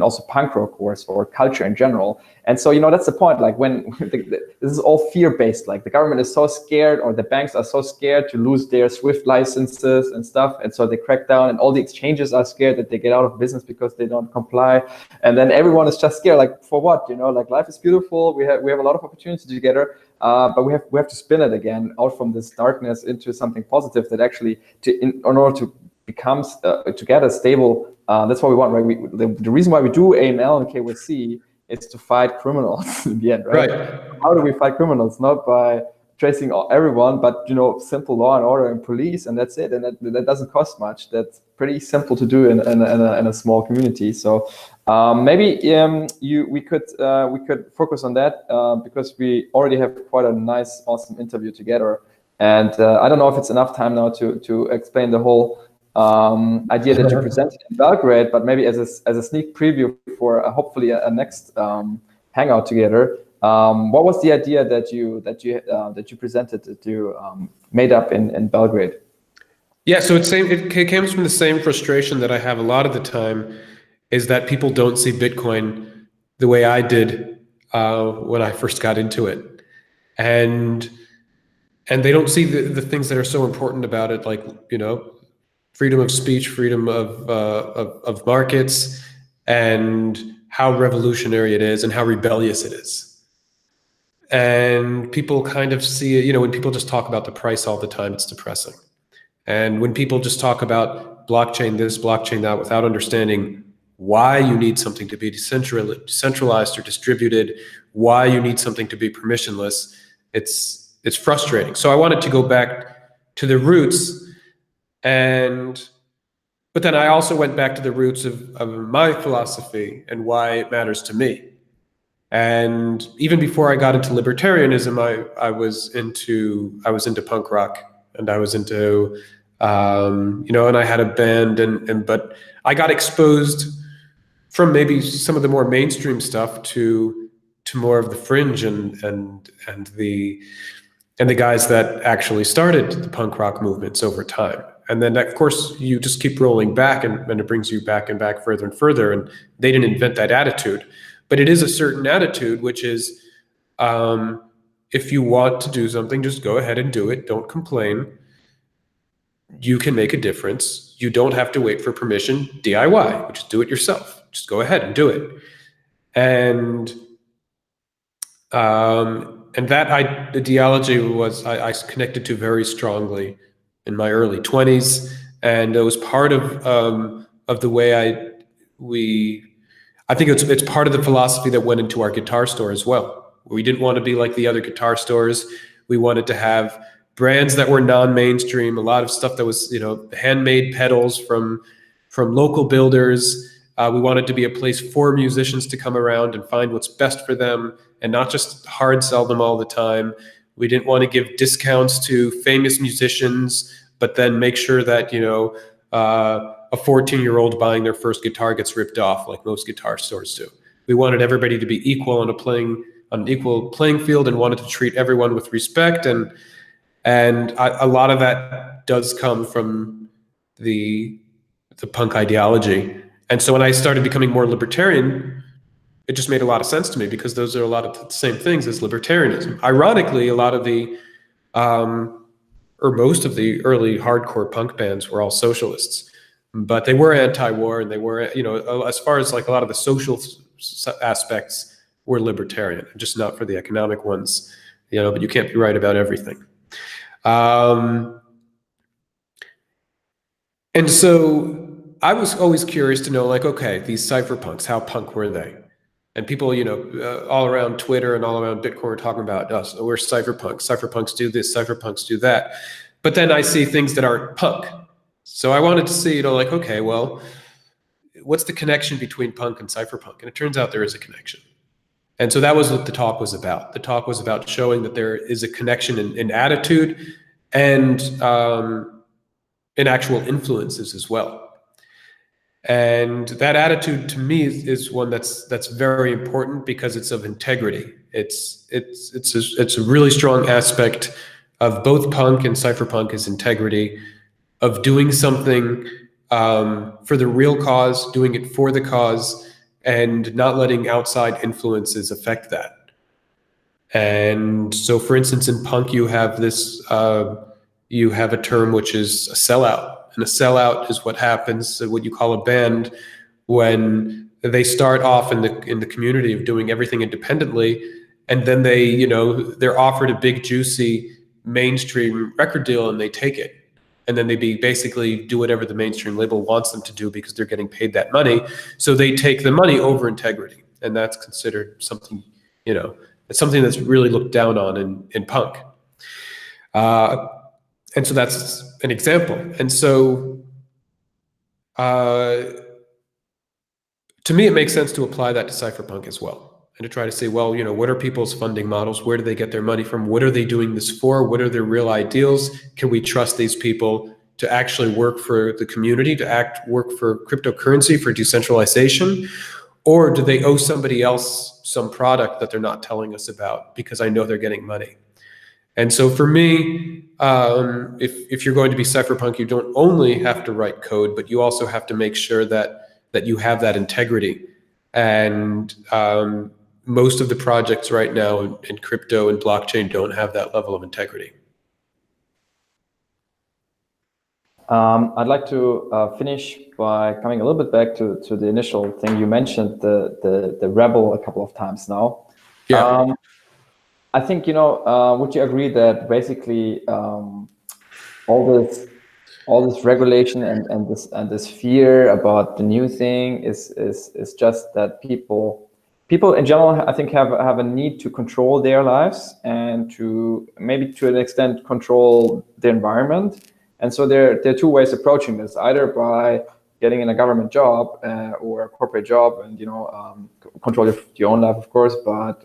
also punk rock or culture in general. And so that's the point. Like when this is all fear-based. Like the government is so scared, or the banks are so scared to lose their SWIFT licenses and stuff, and so they crack down. And all the exchanges are scared that they get out of business because they don't comply. And then everyone is just scared. Like for what? Like life is beautiful. We have a lot of opportunities together. But we have to spin it again out from this darkness into something positive that actually, in order to become together stable. That's what we want, right? The reason why we do AML and KYC is to fight criminals in the end, right? How do we fight criminals? Not by tracing everyone, but simple law and order and police, and that's it. And that doesn't cost much. That's pretty simple to do in a small community. So maybe we could focus on that because we already have quite a nice, awesome interview together. And I don't know if it's enough time now to explain the whole idea that you presented in Belgrade, but maybe as a sneak preview for hopefully a next hangout together. What was the idea that you presented, that you made up in Belgrade? Yeah, so it came from the same frustration that I have a lot of the time, is that people don't see Bitcoin the way I did when I first got into it. And and they don't see the things that are so important about it, like, freedom of speech, freedom of markets, and how revolutionary it is and how rebellious it is. And people kind of see it, when people just talk about the price all the time, it's depressing. And when people just talk about blockchain this, blockchain that, without understanding why you need something to be decentralized or distributed, why you need something to be permissionless, it's frustrating. So I wanted to go back to the roots, but then I also went back to the roots of my philosophy and why it matters to me. And even before I got into libertarianism, I was into punk rock, and I was into and I had a band, but I got exposed from maybe some of the more mainstream stuff to more of the fringe and the guys that actually started the punk rock movements over time. And then, of course, you just keep rolling back, and it brings you back and back further and further. And they didn't invent that attitude, but it is a certain attitude, which is, if you want to do something, just go ahead and do it. Don't complain. You can make a difference. You don't have to wait for permission. DIY, which is do it yourself. Just go ahead and do it. And that ideology was I connected to very strongly in my early 20s, and it was part of the way I think it's part of the philosophy that went into our guitar store as well. We didn't want to be like the other guitar stores. We wanted to have brands that were non-mainstream, a lot of stuff that was, handmade pedals from local builders. We wanted to be a place for musicians to come around and find what's best for them, and not just hard sell them all the time. We didn't want to give discounts to famous musicians, but then make sure that, a 14-year-old buying their first guitar gets ripped off like most guitar stores do. We wanted everybody to be equal on an equal playing field, and wanted to treat everyone with respect. And a lot of that does come from the punk ideology. And so when I started becoming more libertarian, it just made a lot of sense to me, because those are a lot of the same things as libertarianism. Ironically, a lot of or most of the early hardcore punk bands were all socialists, but they were anti-war, and they were, as far as like a lot of the social aspects, were libertarian, just not for the economic ones, but you can't be right about everything. And so I was always curious to know, like, okay, these cypherpunks, how punk were they? And people, all around Twitter and all around Bitcoin are talking about us. Oh, we're cypherpunks. Cypherpunks do this. Cypherpunks do that. But then I see things that aren't punk. So I wanted to see, like, okay, well, what's the connection between punk and cypherpunk? And it turns out there is a connection. And so that was what the talk was about. The talk was about showing that there is a connection in attitude and in actual influences as well. And that attitude, to me, is one that's very important, because it's of integrity. It's a really strong aspect of both punk and cypherpunk, is integrity, of doing something for the real cause, doing it for the cause, and not letting outside influences affect that. And so, for instance, in punk, you have this, you have a term which is a sellout. And a sellout is what happens, what you call a band, when they start off in the community of doing everything independently, and then they're offered a big, juicy mainstream record deal, and they take it. And then they basically do whatever the mainstream label wants them to do, because they're getting paid that money. So they take the money over integrity. And that's considered something, it's something that's really looked down on in punk. And so that's an example. And so to me, it makes sense to apply that to cypherpunk as well, and to try to say, well, what are people's funding models? Where do they get their money from? What are they doing this for? What are their real ideals? Can we trust these people to actually work for the community, to work for cryptocurrency, for decentralization? Or do they owe somebody else some product that they're not telling us about because I know they're getting money? And so for me, if you're going to be cypherpunk, you don't only have to write code, but you also have to make sure that you have that integrity. And most of the projects right now in crypto and blockchain don't have that level of integrity. I'd like to finish by coming a little bit back to the initial thing you mentioned, the rebel a couple of times now. Yeah. I think, would you agree that basically all this regulation and this fear about the new thing is just that people in general, I think, have a need to control their lives and to maybe to an extent control the environment. And so there are two ways approaching this: either by getting in a government job or a corporate job, and control your own life, of course, but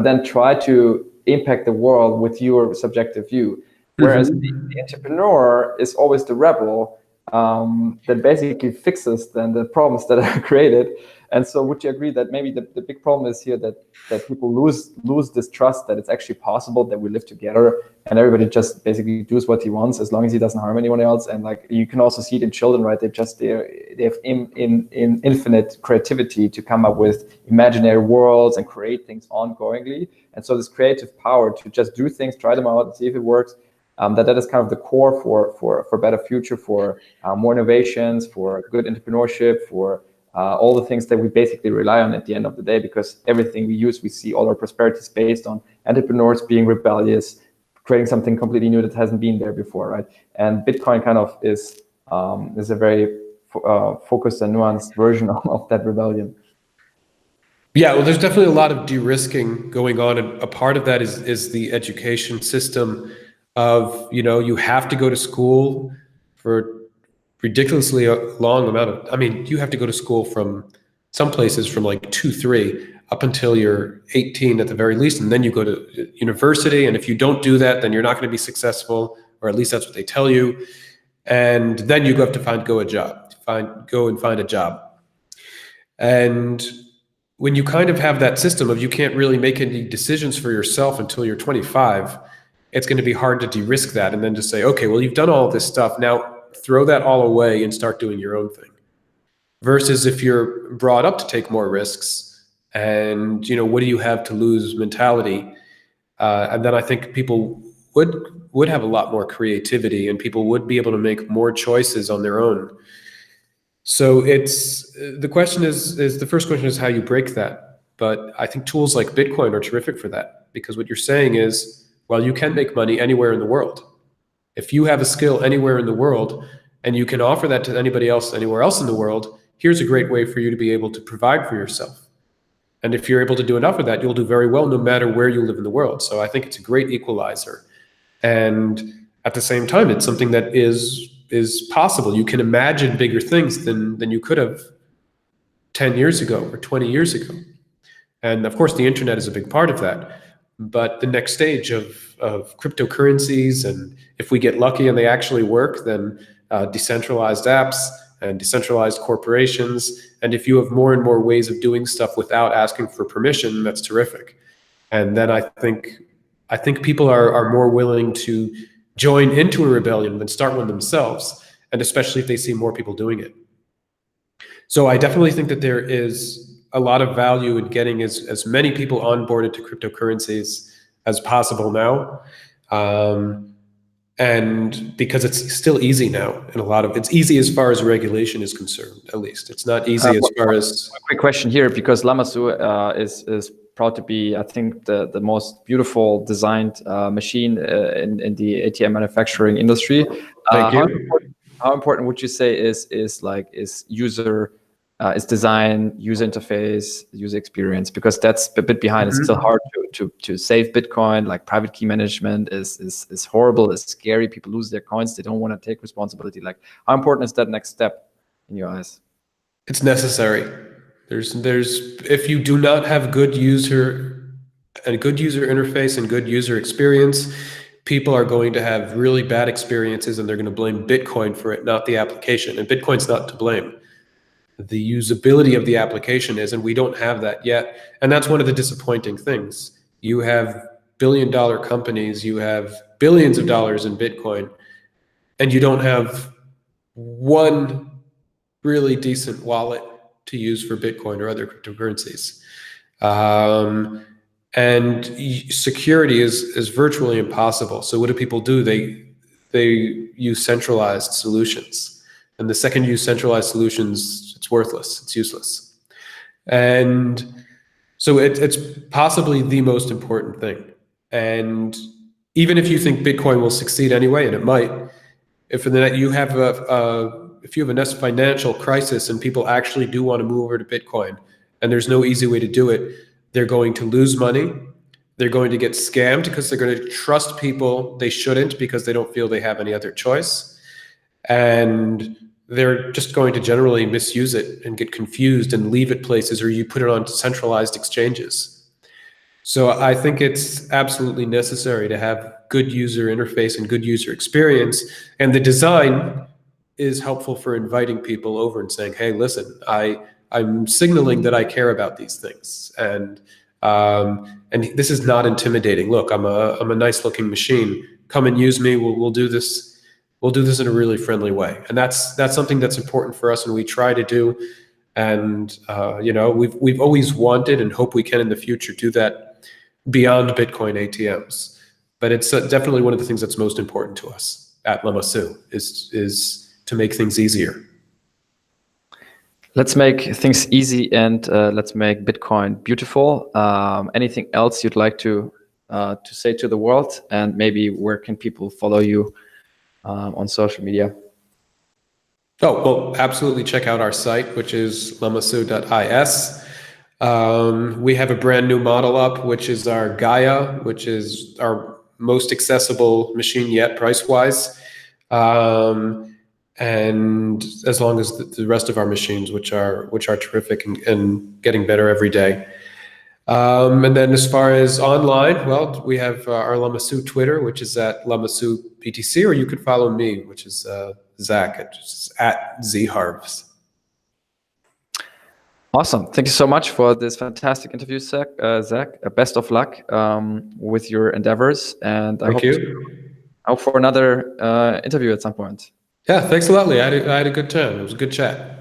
then try to impact the world with your subjective view. Whereas the entrepreneur is always the rebel that basically fixes then the problems that are created. And so would you agree that maybe the big problem is here that people lose this trust that it's actually possible that we live together and everybody just basically does what he wants as long as he doesn't harm anyone else? And like you can also see it in children, right? They have in infinite creativity to come up with imaginary worlds and create things ongoingly. And so this creative power to just do things, try them out, and see if it works. That is kind of the core for better future, for more innovations, for good entrepreneurship, for all the things that we basically rely on at the end of the day, because everything we use, we see all our prosperity is based on entrepreneurs being rebellious, creating something completely new that hasn't been there before, right? And Bitcoin kind of is a very focused and nuanced version of that rebellion. Yeah, well, there's definitely a lot of de-risking going on, and a part of that is the education system of, you have to go to school for ridiculously a long amount of, I mean, you have to go to school from some places from like 2, 3 up until you're 18 at the very least, and then you go to university, and if you don't do that, then you're not going to be successful, or at least that's what they tell you. And then you have to go and find a job. And when you kind of have that system of you can't really make any decisions for yourself until you're 25, it's going to be hard to de-risk that and then just say, okay, well, you've done all this stuff. Now throw that all away and start doing your own thing. Versus if you're brought up to take more risks and, what do you have to lose mentality? And then I think people would have a lot more creativity and people would be able to make more choices on their own. So the first question is how you break that. But I think tools like Bitcoin are terrific for that, because what you're saying is, well, you can make money anywhere in the world. If you have a skill anywhere in the world and you can offer that to anybody else anywhere else in the world, here's a great way for you to be able to provide for yourself. And if you're able to do enough of that, you'll do very well no matter where you live in the world. So I think it's a great equalizer. And at the same time, it's something that is possible. You can imagine bigger things than you could have 10 years ago or 20 years ago. And of course, the internet is a big part of that. But the next stage of cryptocurrencies, and if we get lucky and they actually work, then decentralized apps and decentralized corporations. And if you have more and more ways of doing stuff without asking for permission, that's terrific. And then I think people are more willing to join into a rebellion than start one themselves, and especially if they see more people doing it. So I definitely think that there is a lot of value in getting as many people onboarded to cryptocurrencies as possible now. And because it's still easy now, and it's easy as far as regulation is concerned, at least. It's not easy as far as... A quick question here, because Lamassu is proud to be, I think, the most beautiful designed machine in the ATM manufacturing industry. Thank you. How important would you say is design, user interface, user experience? Because that's a bit behind. It's still hard to save Bitcoin. Like private key management is horrible. It's scary. People lose their coins. They don't want to take responsibility. Like, how important is that next step in your eyes? It's necessary. If you do not have good user interface and good user experience, people are going to have really bad experiences, and they're going to blame Bitcoin for it, not the application. And Bitcoin's not to blame. The usability of the application is, and we don't have that yet. And that's one of the disappointing things. You have billion-dollar companies, you have billions of dollars in Bitcoin, and you don't have one really decent wallet to use for Bitcoin or other cryptocurrencies. And security is virtually impossible. So what do people do? they use centralized solutions. And the second you use centralized solutions, it's worthless, it's useless. And so it's possibly the most important thing. And even if you think Bitcoin will succeed anyway, and it might, if you have if you have a financial crisis and people actually do want to move over to Bitcoin, and there's no easy way to do it, they're going to lose money. They're going to get scammed because they're going to trust people they shouldn't because they don't feel they have any other choice. And they're just going to generally misuse it and get confused and leave it places, or you put it on centralized exchanges. So I think it's absolutely necessary to have good user interface and good user experience. And the design is helpful for inviting people over and saying, hey, listen, I'm signaling that I care about these things. And this is not intimidating. Look, I'm a nice looking machine. Come and use me. We'll do this. We'll do this in a really friendly way. And that's something that's important for us and we try to do. And we've always wanted and hope we can in the future do that beyond Bitcoin ATMs. But it's definitely one of the things that's most important to us at Lamassu is to make things easier. Let's make things easy and let's make Bitcoin beautiful. Anything else you'd like to say to the world, and maybe where can people follow you on social media? Oh, well, absolutely check out our site, which is lamassu.is. We have a brand new model up, which is our Gaia, which is our most accessible machine yet price-wise. And as long as the rest of our machines, which are terrific and getting better every day. And then as far as online, well, we have our Lamassu Twitter, which is at Lamassu BTC, or you could follow me, which is Zach, at zharves. Awesome. Thank you so much for this fantastic interview, Zach. Best of luck with your endeavors. And I hope for another interview at some point. Yeah, thanks a lot, Lee. I had a good time. It was a good chat.